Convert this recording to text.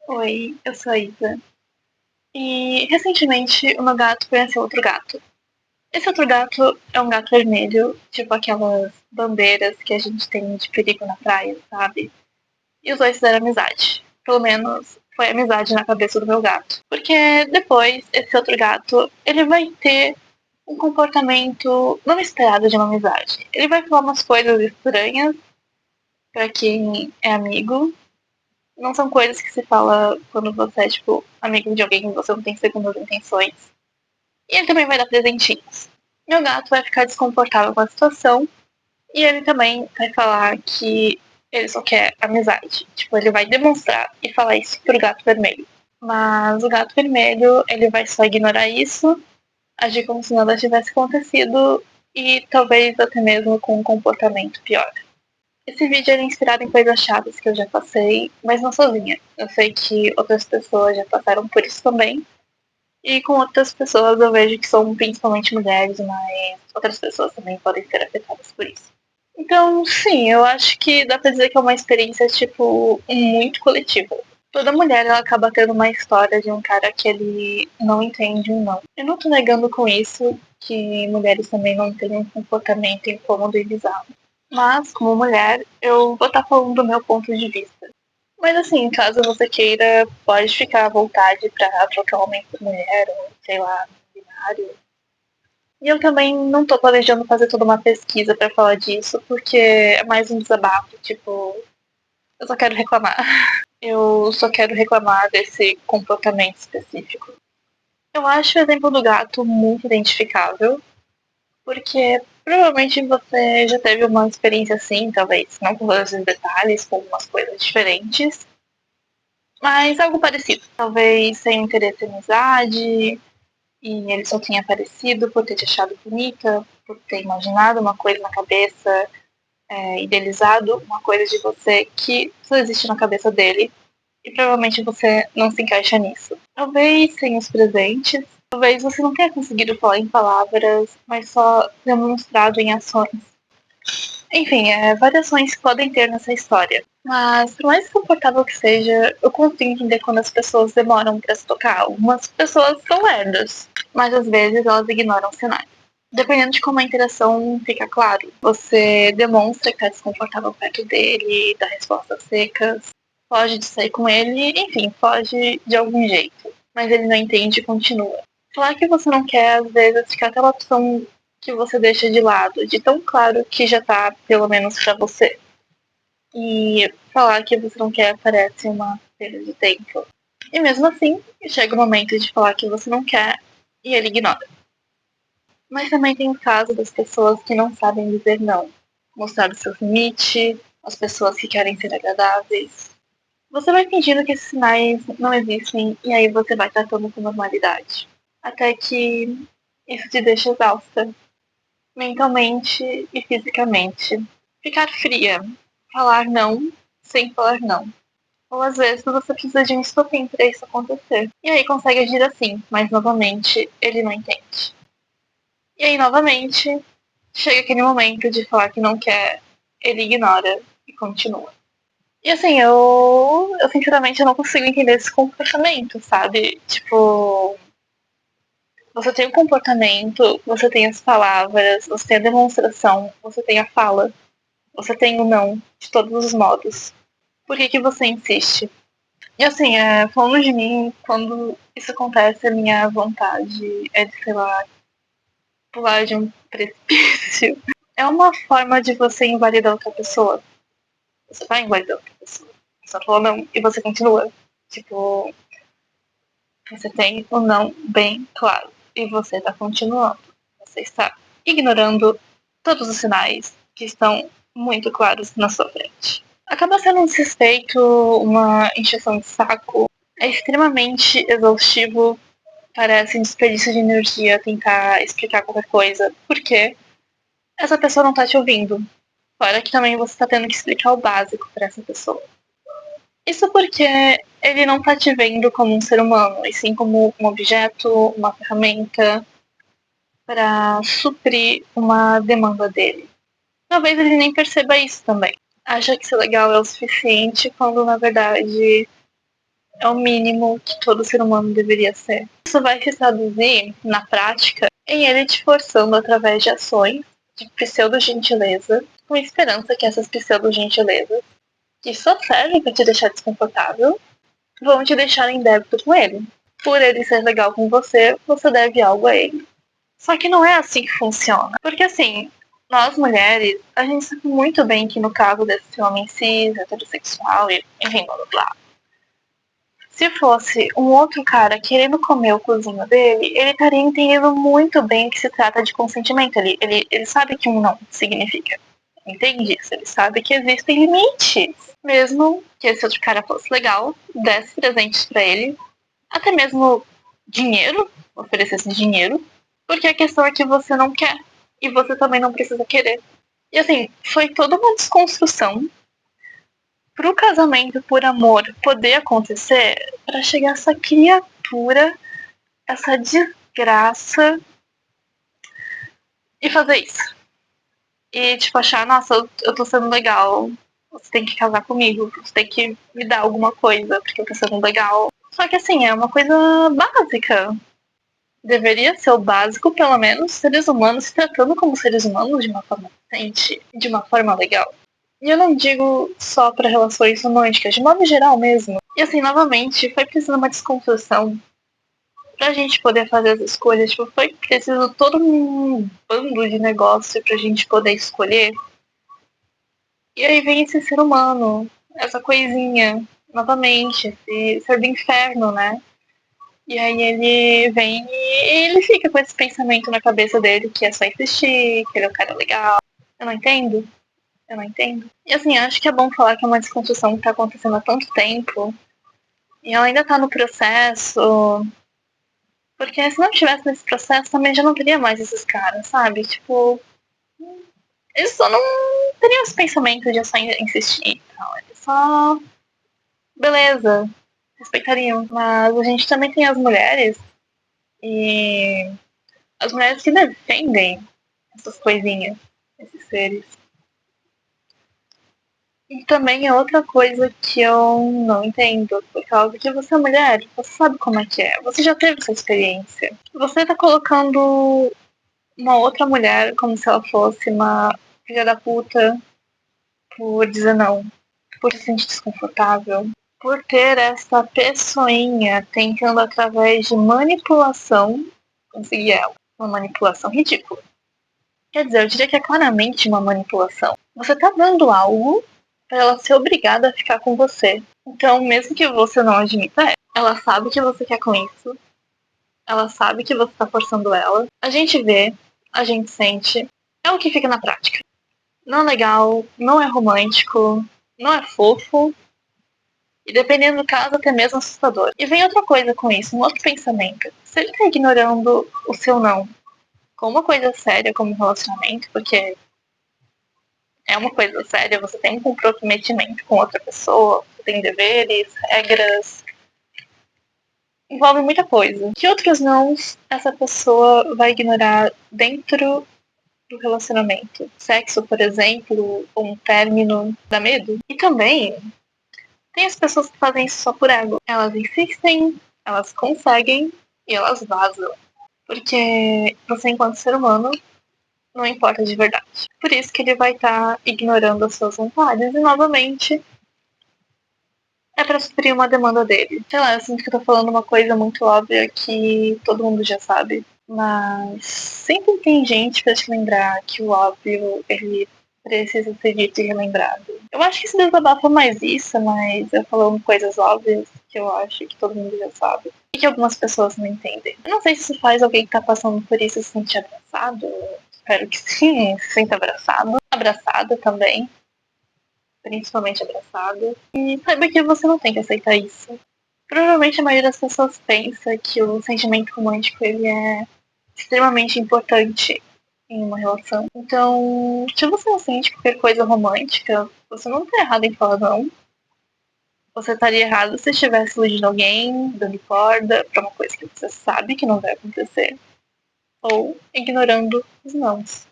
Oi, eu sou a Isa. E recentemente o meu gato conheceu outro gato. Esse outro gato é um gato vermelho, tipo aquelas bandeiras que a gente tem de perigo na praia, sabe? E os dois fizeram amizade. Pelo menos foi amizade na cabeça do meu gato. Porque depois, esse outro gato, ele vai ter um comportamento não esperado de uma amizade. Ele vai falar umas coisas estranhas pra quem é amigo. Não são coisas que se fala quando você é, tipo, amigo de alguém e você não tem segundas intenções. E ele também vai dar presentinhos. Meu gato vai ficar desconfortável com a situação e ele também vai falar que ele só quer amizade. Tipo, ele vai demonstrar e falar isso pro gato vermelho. Mas o gato vermelho, ele vai só ignorar isso, agir como se nada tivesse acontecido e talvez até mesmo com um comportamento pior. Esse vídeo é inspirado em coisas chatas que eu já passei, mas não sozinha. Eu sei que outras pessoas já passaram por isso também. E com outras pessoas eu vejo que são principalmente mulheres, mas outras pessoas também podem ser afetadas por isso. Então, sim, eu acho que dá pra dizer que é uma experiência, tipo, muito coletiva. Toda mulher, ela acaba tendo uma história de um cara que ele não entende um não. Eu não tô negando com isso que mulheres também não têm um comportamento incômodo e bizarro. Mas, como mulher, eu vou estar falando do meu ponto de vista. Mas assim, caso você queira, pode ficar à vontade pra trocar homem por mulher, ou sei lá, binário. E eu também não tô planejando fazer toda uma pesquisa pra falar disso, porque é mais um desabafo, tipo, eu só quero reclamar. Eu só quero reclamar desse comportamento específico. Eu acho o exemplo do gato muito identificável, porque provavelmente você já teve uma experiência assim, talvez não com todos os detalhes, com algumas coisas diferentes, mas algo parecido. Talvez sem interesse em amizade, e ele só tinha aparecido por ter te achado bonita, por ter imaginado uma coisa na cabeça, idealizado uma coisa de você que só existe na cabeça dele, e provavelmente você não se encaixa nisso. Talvez sem os presentes, talvez você não tenha conseguido falar em palavras, mas só demonstrado em ações. Enfim, variações podem ter nessa história. Mas, por mais confortável que seja, eu consigo entender quando as pessoas demoram para se tocar. Algumas pessoas são lerdas, mas às vezes elas ignoram sinais. Dependendo de como a interação fica claro, você demonstra que está desconfortável perto dele, dá respostas secas, foge de sair com ele, enfim, foge de algum jeito. Mas ele não entende e continua. Falar que você não quer, às vezes, fica aquela opção que você deixa de lado, de tão claro que já tá, pelo menos pra você. E falar que você não quer parece uma perda de tempo. E mesmo assim, chega o momento de falar que você não quer e ele ignora. Mas também tem o caso das pessoas que não sabem dizer não, mostrar os seus limites, as pessoas que querem ser agradáveis. Você vai fingindo que esses sinais não existem e aí você vai tratando com normalidade. Até que isso te deixa exausta, mentalmente e fisicamente. Ficar fria, falar não sem falar não. Ou às vezes você precisa de um estopim para isso acontecer. E aí consegue agir assim, mas novamente ele não entende. E aí novamente chega aquele momento de falar que não quer, ele ignora e continua. E assim, eu sinceramente não consigo entender esse comportamento, sabe? Tipo, você tem o comportamento, você tem as palavras, você tem a demonstração, você tem a fala, você tem o não, de todos os modos. Por que você insiste? E assim, falando de mim, quando isso acontece, a minha vontade é de, sei lá, pular de um precipício. É uma forma de você invalidar outra pessoa. Você vai invalidar outra pessoa. A pessoa falou não e você continua. Tipo, você tem o não bem claro e você está continuando. Você está ignorando todos os sinais que estão muito claros na sua frente. Acaba sendo um desrespeito, uma encheção de saco. É extremamente exaustivo, parece um desperdício de energia tentar explicar qualquer coisa, porque essa pessoa não tá te ouvindo. Fora que também você tá tendo que explicar o básico para essa pessoa. Isso porque ele não tá te vendo como um ser humano, e sim como um objeto, uma ferramenta para suprir uma demanda dele. Talvez ele nem perceba isso também. Acha que ser legal é o suficiente, quando na verdade É o mínimo que todo ser humano deveria ser. Isso vai se traduzir, na prática, em ele te forçando através de ações de pseudo-gentileza, com esperança que essas pseudo-gentilezas, que só servem para te deixar desconfortável, vão te deixar em débito com ele. Por ele ser legal com você, você deve algo a ele. Só que não é assim que funciona. Porque assim, nós mulheres, a gente sabe muito bem que no caso desse homem cis, heterossexual e enfim, blá blá blá, se fosse um outro cara querendo comer o cozinho dele, ele estaria entendendo muito bem que se trata de consentimento. Ele sabe que um não significa. Entende isso? Ele sabe que existem limites. Mesmo que esse outro cara fosse legal, desse presentes pra ele, até mesmo dinheiro, oferecesse dinheiro, porque a questão é que você não quer e você também não precisa querer. E assim, foi toda uma desconstrução pro casamento por amor poder acontecer para chegar essa criatura, essa desgraça e fazer isso. E tipo achar, nossa, eu tô sendo legal, você tem que casar comigo, você tem que me dar alguma coisa porque eu tô sendo legal. Só que assim, é uma coisa básica. Deveria ser o básico, pelo menos, seres humanos se tratando como seres humanos de uma forma decente, de uma forma legal. E eu não digo só para relações românticas, de modo geral mesmo. E assim, novamente, foi preciso uma desconstrução pra gente poder fazer as escolhas. Tipo, foi preciso todo um bando de negócio pra gente poder escolher. E aí vem esse ser humano, essa coisinha, novamente, esse ser do inferno, né? E aí ele vem e ele fica com esse pensamento na cabeça dele que é só insistir, que ele é um cara legal. Eu não entendo. Eu não entendo. E assim, acho que é bom falar que é uma desconstrução que tá acontecendo há tanto tempo. E ela ainda tá no processo. Porque se não tivesse nesse processo, também já não teria mais esses caras, sabe? Tipo, eles só não teriam esse pensamento de só insistir e tal. Eles só. Beleza, respeitariam. Mas a gente também tem as mulheres. E as mulheres que defendem essas coisinhas, esses seres. E também é outra coisa que eu não entendo, por causa que você é mulher, você sabe como é que é, você já teve essa experiência. Você tá colocando uma outra mulher como se ela fosse uma filha da puta por dizer não, por se sentir desconfortável, por ter essa pessoinha tentando através de manipulação conseguir ela. Uma manipulação ridícula. Quer dizer, eu diria que é claramente uma manipulação. Você tá dando algo para ela ser obrigada a ficar com você. Então, mesmo que você não admita, ela sabe que você quer com isso. Ela sabe que você tá forçando ela. A gente vê, a gente sente. É o que fica na prática. Não é legal, não é romântico, não é fofo. E dependendo do caso, até mesmo assustador. E vem outra coisa com isso, um outro pensamento. Se ele tá ignorando o seu não com uma coisa séria como um relacionamento, porque é uma coisa séria, você tem um comprometimento com outra pessoa, você tem deveres, regras, envolve muita coisa. Que outros não essa pessoa vai ignorar dentro do relacionamento? Sexo, por exemplo, ou um término dá medo? E também tem as pessoas que fazem isso só por ego. Elas insistem, elas conseguem e elas vazam. Porque você, enquanto ser humano, não importa de verdade. Por isso que ele vai estar ignorando as suas vontades e, novamente, é pra suprir uma demanda dele. Sei lá, eu sinto que eu tô falando uma coisa muito óbvia que todo mundo já sabe. Mas sempre tem gente pra te lembrar que o óbvio, ele precisa ser dito e relembrado. Eu acho que esse desabafo é mais isso, mas eu falando coisas óbvias que eu acho que todo mundo já sabe. E que algumas pessoas não entendem. Eu não sei se isso faz alguém que tá passando por isso se sentir abraçado. Espero que sim, se sinta abraçado. Abraçada também. Principalmente abraçado. E saiba que você não tem que aceitar isso. Provavelmente a maioria das pessoas pensa que o sentimento romântico ele é extremamente importante em uma relação. Então, se você não sente qualquer coisa romântica, você não tá errado em falar não. Você estaria errado se estivesse iludindo alguém, dando corda pra uma coisa que você sabe que não vai acontecer. Ou ignorando os nãos.